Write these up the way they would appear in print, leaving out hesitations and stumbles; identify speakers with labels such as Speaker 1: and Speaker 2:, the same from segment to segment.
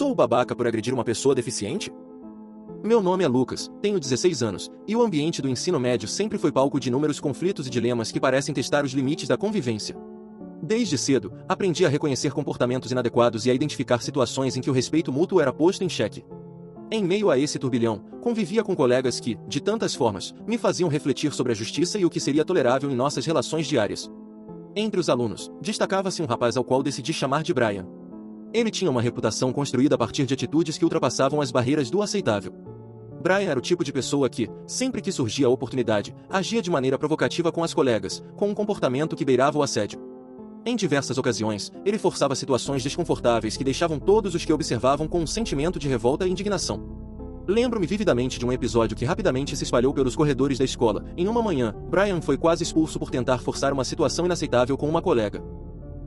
Speaker 1: Sou o babaca por agredir uma pessoa deficiente? Meu nome é Lucas, tenho 16 anos, e o ambiente do ensino médio sempre foi palco de inúmeros conflitos e dilemas que parecem testar os limites da convivência. Desde cedo, aprendi a reconhecer comportamentos inadequados e a identificar situações em que o respeito mútuo era posto em xeque. Em meio a esse turbilhão, convivia com colegas que, de tantas formas, me faziam refletir sobre a justiça e o que seria tolerável em nossas relações diárias. Entre os alunos, destacava-se um rapaz ao qual decidi chamar de Brian. Ele tinha uma reputação construída a partir de atitudes que ultrapassavam as barreiras do aceitável. Brian era o tipo de pessoa que, sempre que surgia a oportunidade, agia de maneira provocativa com as colegas, com um comportamento que beirava o assédio. Em diversas ocasiões, ele forçava situações desconfortáveis que deixavam todos os que observavam com um sentimento de revolta e indignação. Lembro-me vividamente de um episódio que rapidamente se espalhou pelos corredores da escola. Em uma manhã, Brian foi quase expulso por tentar forçar uma situação inaceitável com uma colega.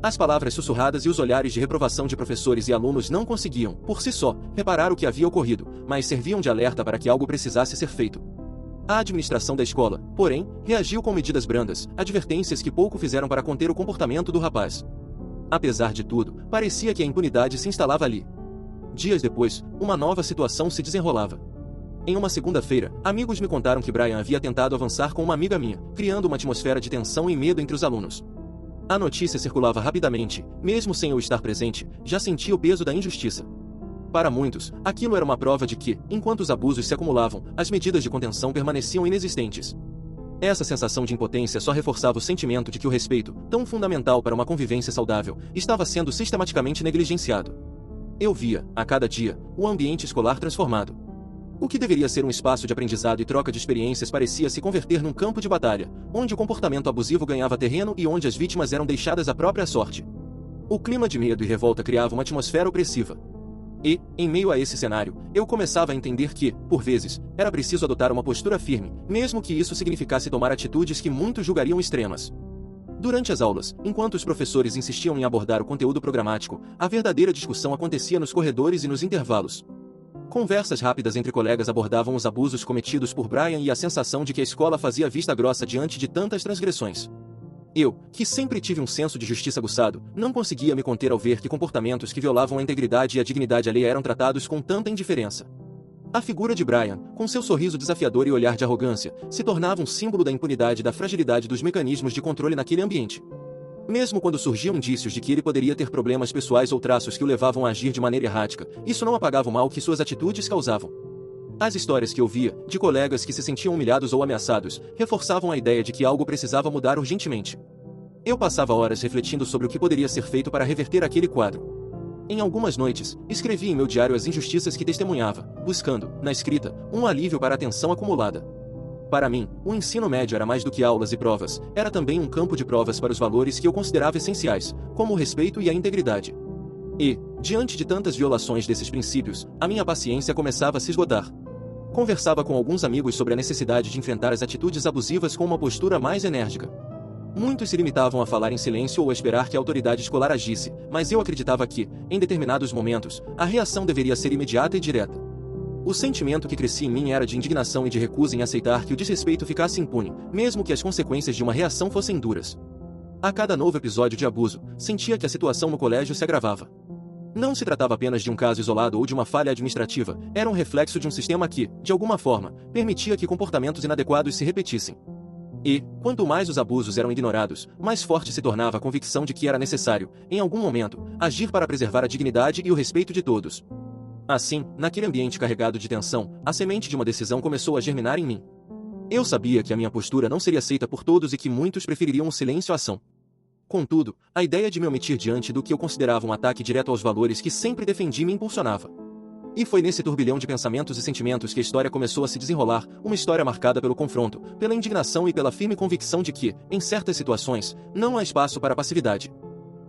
Speaker 1: As palavras sussurradas e os olhares de reprovação de professores e alunos não conseguiam, por si só, reparar o que havia ocorrido, mas serviam de alerta para que algo precisasse ser feito. A administração da escola, porém, reagiu com medidas brandas, advertências que pouco fizeram para conter o comportamento do rapaz. Apesar de tudo, parecia que a impunidade se instalava ali. Dias depois, uma nova situação se desenrolava. Em uma segunda-feira, amigos me contaram que Brian havia tentado avançar com uma amiga minha, criando uma atmosfera de tensão e medo entre os alunos. A notícia circulava rapidamente, mesmo sem eu estar presente, já sentia o peso da injustiça. Para muitos, aquilo era uma prova de que, enquanto os abusos se acumulavam, as medidas de contenção permaneciam inexistentes. Essa sensação de impotência só reforçava o sentimento de que o respeito, tão fundamental para uma convivência saudável, estava sendo sistematicamente negligenciado. Eu via, a cada dia, o ambiente escolar transformado. O que deveria ser um espaço de aprendizado e troca de experiências parecia se converter num campo de batalha, onde o comportamento abusivo ganhava terreno e onde as vítimas eram deixadas à própria sorte. O clima de medo e revolta criava uma atmosfera opressiva. E, em meio a esse cenário, eu começava a entender que, por vezes, era preciso adotar uma postura firme, mesmo que isso significasse tomar atitudes que muitos julgariam extremas. Durante as aulas, enquanto os professores insistiam em abordar o conteúdo programático, a verdadeira discussão acontecia nos corredores e nos intervalos. Conversas rápidas entre colegas abordavam os abusos cometidos por Brian e a sensação de que a escola fazia vista grossa diante de tantas transgressões. Eu, que sempre tive um senso de justiça aguçado, não conseguia me conter ao ver que comportamentos que violavam a integridade e a dignidade alheia eram tratados com tanta indiferença. A figura de Brian, com seu sorriso desafiador e olhar de arrogância, se tornava um símbolo da impunidade e da fragilidade dos mecanismos de controle naquele ambiente. Mesmo quando surgiam indícios de que ele poderia ter problemas pessoais ou traços que o levavam a agir de maneira errática, isso não apagava o mal que suas atitudes causavam. As histórias que ouvia, de colegas que se sentiam humilhados ou ameaçados, reforçavam a ideia de que algo precisava mudar urgentemente. Eu passava horas refletindo sobre o que poderia ser feito para reverter aquele quadro. Em algumas noites, escrevi em meu diário as injustiças que testemunhava, buscando, na escrita, um alívio para a tensão acumulada. Para mim, o ensino médio era mais do que aulas e provas, era também um campo de provas para os valores que eu considerava essenciais, como o respeito e a integridade. E, diante de tantas violações desses princípios, a minha paciência começava a se esgotar. Conversava com alguns amigos sobre a necessidade de enfrentar as atitudes abusivas com uma postura mais enérgica. Muitos se limitavam a falar em silêncio ou a esperar que a autoridade escolar agisse, mas eu acreditava que, em determinados momentos, a reação deveria ser imediata e direta. O sentimento que crescia em mim era de indignação e de recusa em aceitar que o desrespeito ficasse impune, mesmo que as consequências de uma reação fossem duras. A cada novo episódio de abuso, sentia que a situação no colégio se agravava. Não se tratava apenas de um caso isolado ou de uma falha administrativa, era um reflexo de um sistema que, de alguma forma, permitia que comportamentos inadequados se repetissem. E, quanto mais os abusos eram ignorados, mais forte se tornava a convicção de que era necessário, em algum momento, agir para preservar a dignidade e o respeito de todos. Assim, naquele ambiente carregado de tensão, a semente de uma decisão começou a germinar em mim. Eu sabia que a minha postura não seria aceita por todos e que muitos prefeririam o silêncio à ação. Contudo, a ideia de me omitir diante do que eu considerava um ataque direto aos valores que sempre defendi me impulsionava. E foi nesse turbilhão de pensamentos e sentimentos que a história começou a se desenrolar, uma história marcada pelo confronto, pela indignação e pela firme convicção de que, em certas situações, não há espaço para passividade.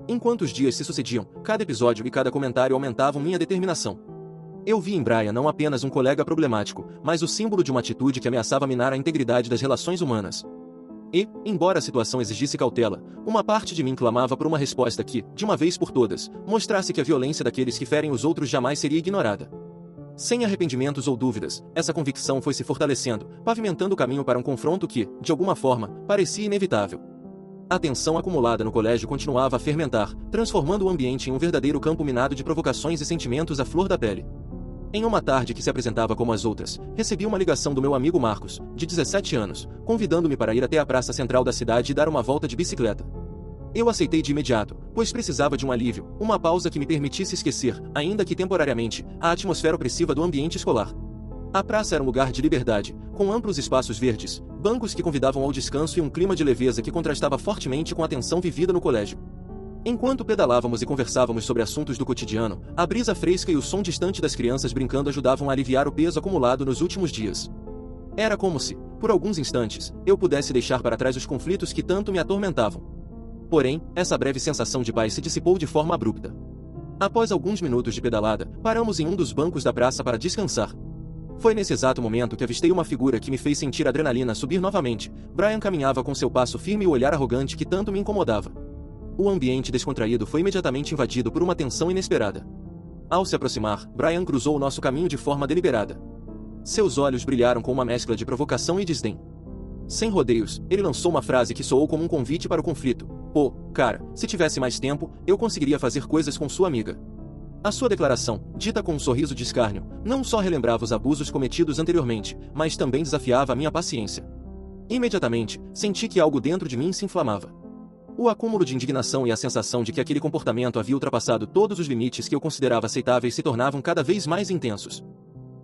Speaker 1: Enquanto os dias se sucediam, cada episódio e cada comentário aumentavam minha determinação. Eu vi em Brian não apenas um colega problemático, mas o símbolo de uma atitude que ameaçava minar a integridade das relações humanas. E, embora a situação exigisse cautela, uma parte de mim clamava por uma resposta que, de uma vez por todas, mostrasse que a violência daqueles que ferem os outros jamais seria ignorada. Sem arrependimentos ou dúvidas, essa convicção foi se fortalecendo, pavimentando o caminho para um confronto que, de alguma forma, parecia inevitável. A tensão acumulada no colégio continuava a fermentar, transformando o ambiente em um verdadeiro campo minado de provocações e sentimentos à flor da pele. Em uma tarde que se apresentava como as outras, recebi uma ligação do meu amigo Marcos, de 17 anos, convidando-me para ir até a praça central da cidade e dar uma volta de bicicleta. Eu aceitei de imediato, pois precisava de um alívio, uma pausa que me permitisse esquecer, ainda que temporariamente, a atmosfera opressiva do ambiente escolar. A praça era um lugar de liberdade, com amplos espaços verdes, bancos que convidavam ao descanso e um clima de leveza que contrastava fortemente com a tensão vivida no colégio. Enquanto pedalávamos e conversávamos sobre assuntos do cotidiano, a brisa fresca e o som distante das crianças brincando ajudavam a aliviar o peso acumulado nos últimos dias. Era como se, por alguns instantes, eu pudesse deixar para trás os conflitos que tanto me atormentavam. Porém, essa breve sensação de paz se dissipou de forma abrupta. Após alguns minutos de pedalada, paramos em um dos bancos da praça para descansar. Foi nesse exato momento que avistei uma figura que me fez sentir a adrenalina subir novamente. Brian caminhava com seu passo firme e o olhar arrogante que tanto me incomodava. O ambiente descontraído foi imediatamente invadido por uma tensão inesperada. Ao se aproximar, Brian cruzou o nosso caminho de forma deliberada. Seus olhos brilharam com uma mescla de provocação e desdém. Sem rodeios, ele lançou uma frase que soou como um convite para o conflito. Pô, cara, se tivesse mais tempo, eu conseguiria fazer coisas com sua amiga. A sua declaração, dita com um sorriso de escárnio, não só relembrava os abusos cometidos anteriormente, mas também desafiava a minha paciência. Imediatamente, senti que algo dentro de mim se inflamava. O acúmulo de indignação e a sensação de que aquele comportamento havia ultrapassado todos os limites que eu considerava aceitáveis se tornavam cada vez mais intensos.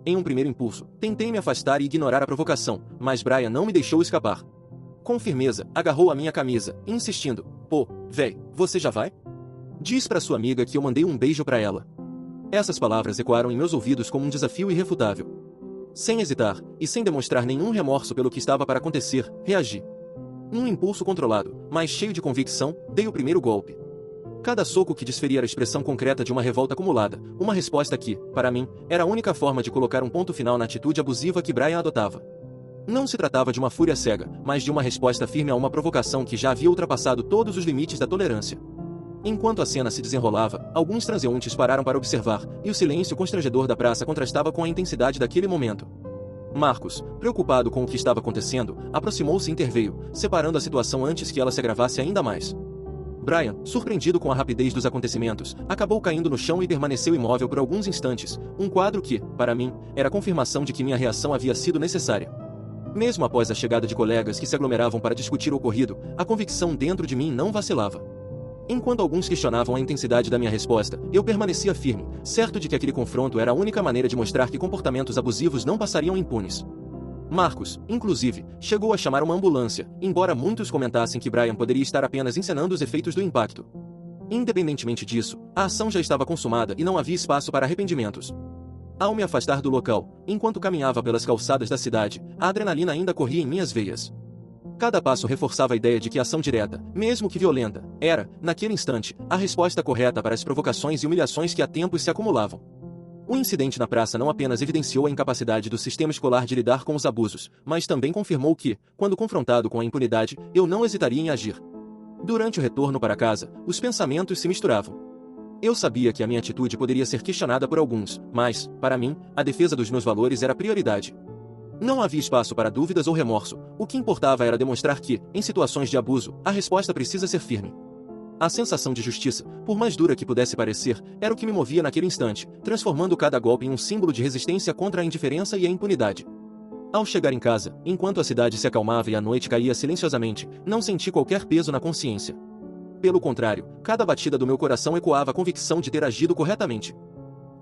Speaker 1: Em um primeiro impulso, tentei me afastar e ignorar a provocação, mas Brian não me deixou escapar. Com firmeza, agarrou a minha camisa, insistindo: Pô, véi, você já vai? Diz pra sua amiga que eu mandei um beijo pra ela. Essas palavras ecoaram em meus ouvidos como um desafio irrefutável. Sem hesitar, e sem demonstrar nenhum remorso pelo que estava para acontecer, reagi. Num impulso controlado, mas cheio de convicção, dei o primeiro golpe. Cada soco que desferia era a expressão concreta de uma revolta acumulada, uma resposta que, para mim, era a única forma de colocar um ponto final na atitude abusiva que Brian adotava. Não se tratava de uma fúria cega, mas de uma resposta firme a uma provocação que já havia ultrapassado todos os limites da tolerância. Enquanto a cena se desenrolava, alguns transeuntes pararam para observar, e o silêncio constrangedor da praça contrastava com a intensidade daquele momento. Marcos, preocupado com o que estava acontecendo, aproximou-se e interveio, separando a situação antes que ela se agravasse ainda mais. Brian, surpreendido com a rapidez dos acontecimentos, acabou caindo no chão e permaneceu imóvel por alguns instantes, um quadro que, para mim, era a confirmação de que minha reação havia sido necessária. Mesmo após a chegada de colegas que se aglomeravam para discutir o ocorrido, a convicção dentro de mim não vacilava. Enquanto alguns questionavam a intensidade da minha resposta, eu permanecia firme, certo de que aquele confronto era a única maneira de mostrar que comportamentos abusivos não passariam impunes. Marcos, inclusive, chegou a chamar uma ambulância, embora muitos comentassem que Brian poderia estar apenas encenando os efeitos do impacto. Independentemente disso, a ação já estava consumada e não havia espaço para arrependimentos. Ao me afastar do local, enquanto caminhava pelas calçadas da cidade, a adrenalina ainda corria em minhas veias. Cada passo reforçava a ideia de que a ação direta, mesmo que violenta, era, naquele instante, a resposta correta para as provocações e humilhações que há tempos se acumulavam. O incidente na praça não apenas evidenciou a incapacidade do sistema escolar de lidar com os abusos, mas também confirmou que, quando confrontado com a impunidade, eu não hesitaria em agir. Durante o retorno para casa, os pensamentos se misturavam. Eu sabia que a minha atitude poderia ser questionada por alguns, mas, para mim, a defesa dos meus valores era prioridade. Não havia espaço para dúvidas ou remorso, o que importava era demonstrar que, em situações de abuso, a resposta precisa ser firme. A sensação de justiça, por mais dura que pudesse parecer, era o que me movia naquele instante, transformando cada golpe em um símbolo de resistência contra a indiferença e a impunidade. Ao chegar em casa, enquanto a cidade se acalmava e a noite caía silenciosamente, não senti qualquer peso na consciência. Pelo contrário, cada batida do meu coração ecoava a convicção de ter agido corretamente.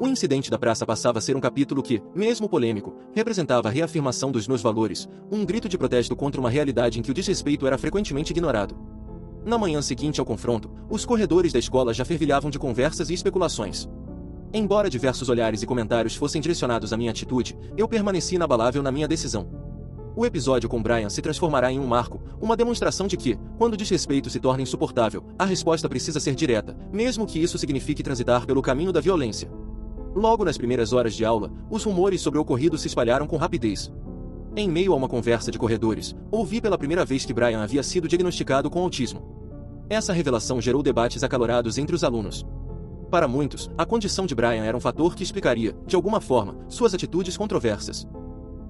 Speaker 1: O incidente da praça passava a ser um capítulo que, mesmo polêmico, representava a reafirmação dos meus valores, um grito de protesto contra uma realidade em que o desrespeito era frequentemente ignorado. Na manhã seguinte ao confronto, os corredores da escola já fervilhavam de conversas e especulações. Embora diversos olhares e comentários fossem direcionados à minha atitude, eu permaneci inabalável na minha decisão. O episódio com Brian se transformará em um marco, uma demonstração de que, quando o desrespeito se torna insuportável, a resposta precisa ser direta, mesmo que isso signifique transitar pelo caminho da violência. Logo nas primeiras horas de aula, os rumores sobre o ocorrido se espalharam com rapidez. Em meio a uma conversa de corredores, ouvi pela primeira vez que Brian havia sido diagnosticado com autismo. Essa revelação gerou debates acalorados entre os alunos. Para muitos, a condição de Brian era um fator que explicaria, de alguma forma, suas atitudes controversas.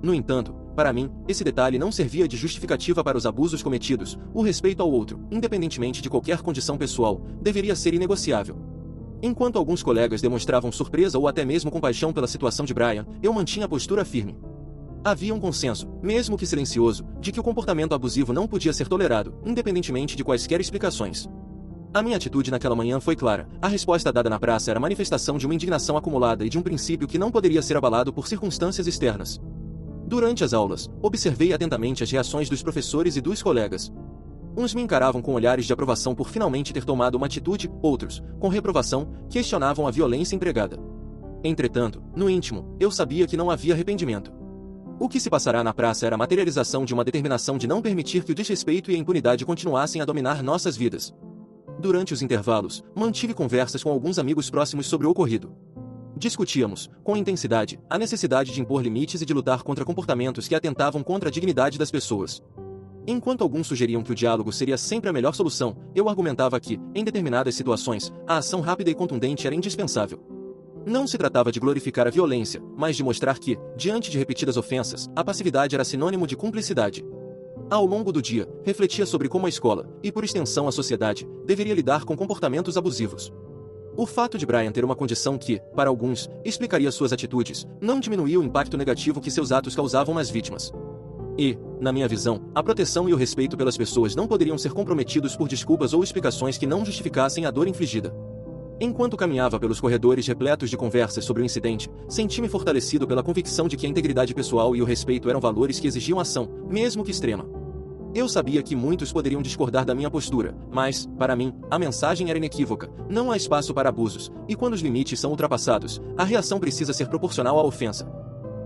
Speaker 1: No entanto, para mim, esse detalhe não servia de justificativa para os abusos cometidos. O respeito ao outro, independentemente de qualquer condição pessoal, deveria ser inegociável. Enquanto alguns colegas demonstravam surpresa ou até mesmo compaixão pela situação de Brian, eu mantinha a postura firme. Havia um consenso, mesmo que silencioso, de que o comportamento abusivo não podia ser tolerado, independentemente de quaisquer explicações. A minha atitude naquela manhã foi clara. A resposta dada na praça era manifestação de uma indignação acumulada e de um princípio que não poderia ser abalado por circunstâncias externas. Durante as aulas, observei atentamente as reações dos professores e dos colegas. Uns me encaravam com olhares de aprovação por finalmente ter tomado uma atitude, outros, com reprovação, questionavam a violência empregada. Entretanto, no íntimo, eu sabia que não havia arrependimento. O que se passará na praça era a materialização de uma determinação de não permitir que o desrespeito e a impunidade continuassem a dominar nossas vidas. Durante os intervalos, mantive conversas com alguns amigos próximos sobre o ocorrido. Discutíamos, com intensidade, a necessidade de impor limites e de lutar contra comportamentos que atentavam contra a dignidade das pessoas. Enquanto alguns sugeriam que o diálogo seria sempre a melhor solução, eu argumentava que, em determinadas situações, a ação rápida e contundente era indispensável. Não se tratava de glorificar a violência, mas de mostrar que, diante de repetidas ofensas, a passividade era sinônimo de cumplicidade. Ao longo do dia, refletia sobre como a escola, e por extensão a sociedade, deveria lidar com comportamentos abusivos. O fato de Brian ter uma condição que, para alguns, explicaria suas atitudes, não diminuía o impacto negativo que seus atos causavam nas vítimas. E, na minha visão, a proteção e o respeito pelas pessoas não poderiam ser comprometidos por desculpas ou explicações que não justificassem a dor infligida. Enquanto caminhava pelos corredores repletos de conversas sobre o incidente, senti-me fortalecido pela convicção de que a integridade pessoal e o respeito eram valores que exigiam ação, mesmo que extrema. Eu sabia que muitos poderiam discordar da minha postura, mas, para mim, a mensagem era inequívoca: não há espaço para abusos, e quando os limites são ultrapassados, a reação precisa ser proporcional à ofensa.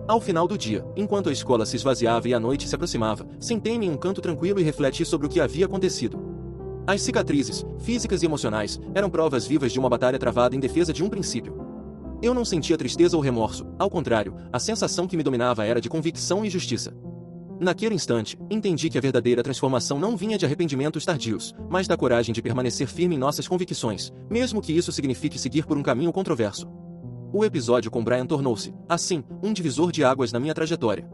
Speaker 1: Ao final do dia, enquanto a escola se esvaziava e a noite se aproximava, sentei-me em um canto tranquilo e refleti sobre o que havia acontecido. As cicatrizes, físicas e emocionais, eram provas vivas de uma batalha travada em defesa de um princípio. Eu não sentia tristeza ou remorso, ao contrário, a sensação que me dominava era de convicção e justiça. Naquele instante, entendi que a verdadeira transformação não vinha de arrependimentos tardios, mas da coragem de permanecer firme em nossas convicções, mesmo que isso signifique seguir por um caminho controverso. O episódio com Brian tornou-se, assim, um divisor de águas na minha trajetória.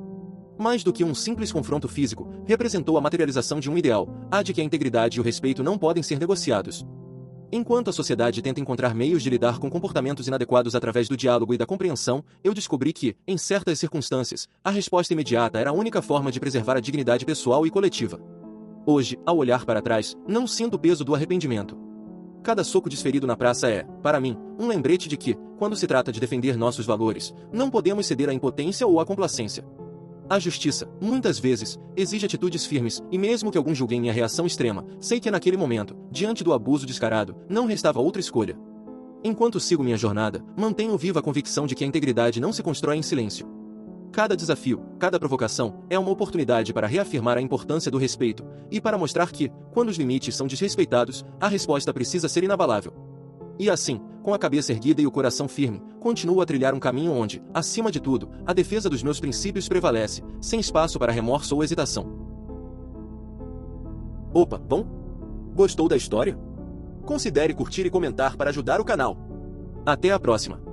Speaker 1: Mais do que um simples confronto físico, representou a materialização de um ideal, a de que a integridade e o respeito não podem ser negociados. Enquanto a sociedade tenta encontrar meios de lidar com comportamentos inadequados através do diálogo e da compreensão, eu descobri que, em certas circunstâncias, a resposta imediata era a única forma de preservar a dignidade pessoal e coletiva. Hoje, ao olhar para trás, não sinto o peso do arrependimento. Cada soco desferido na praça é, para mim, um lembrete de que, quando se trata de defender nossos valores, não podemos ceder à impotência ou à complacência. A justiça, muitas vezes, exige atitudes firmes, e mesmo que alguns julguem minha reação extrema, sei que naquele momento, diante do abuso descarado, não restava outra escolha. Enquanto sigo minha jornada, mantenho viva a convicção de que a integridade não se constrói em silêncio. Cada desafio, cada provocação, é uma oportunidade para reafirmar a importância do respeito, e para mostrar que, quando os limites são desrespeitados, a resposta precisa ser inabalável. E assim, com a cabeça erguida e o coração firme, continuo a trilhar um caminho onde, acima de tudo, a defesa dos meus princípios prevalece, sem espaço para remorso ou hesitação. Opa, bom? Gostou da história? Considere curtir e comentar para ajudar o canal. Até a próxima!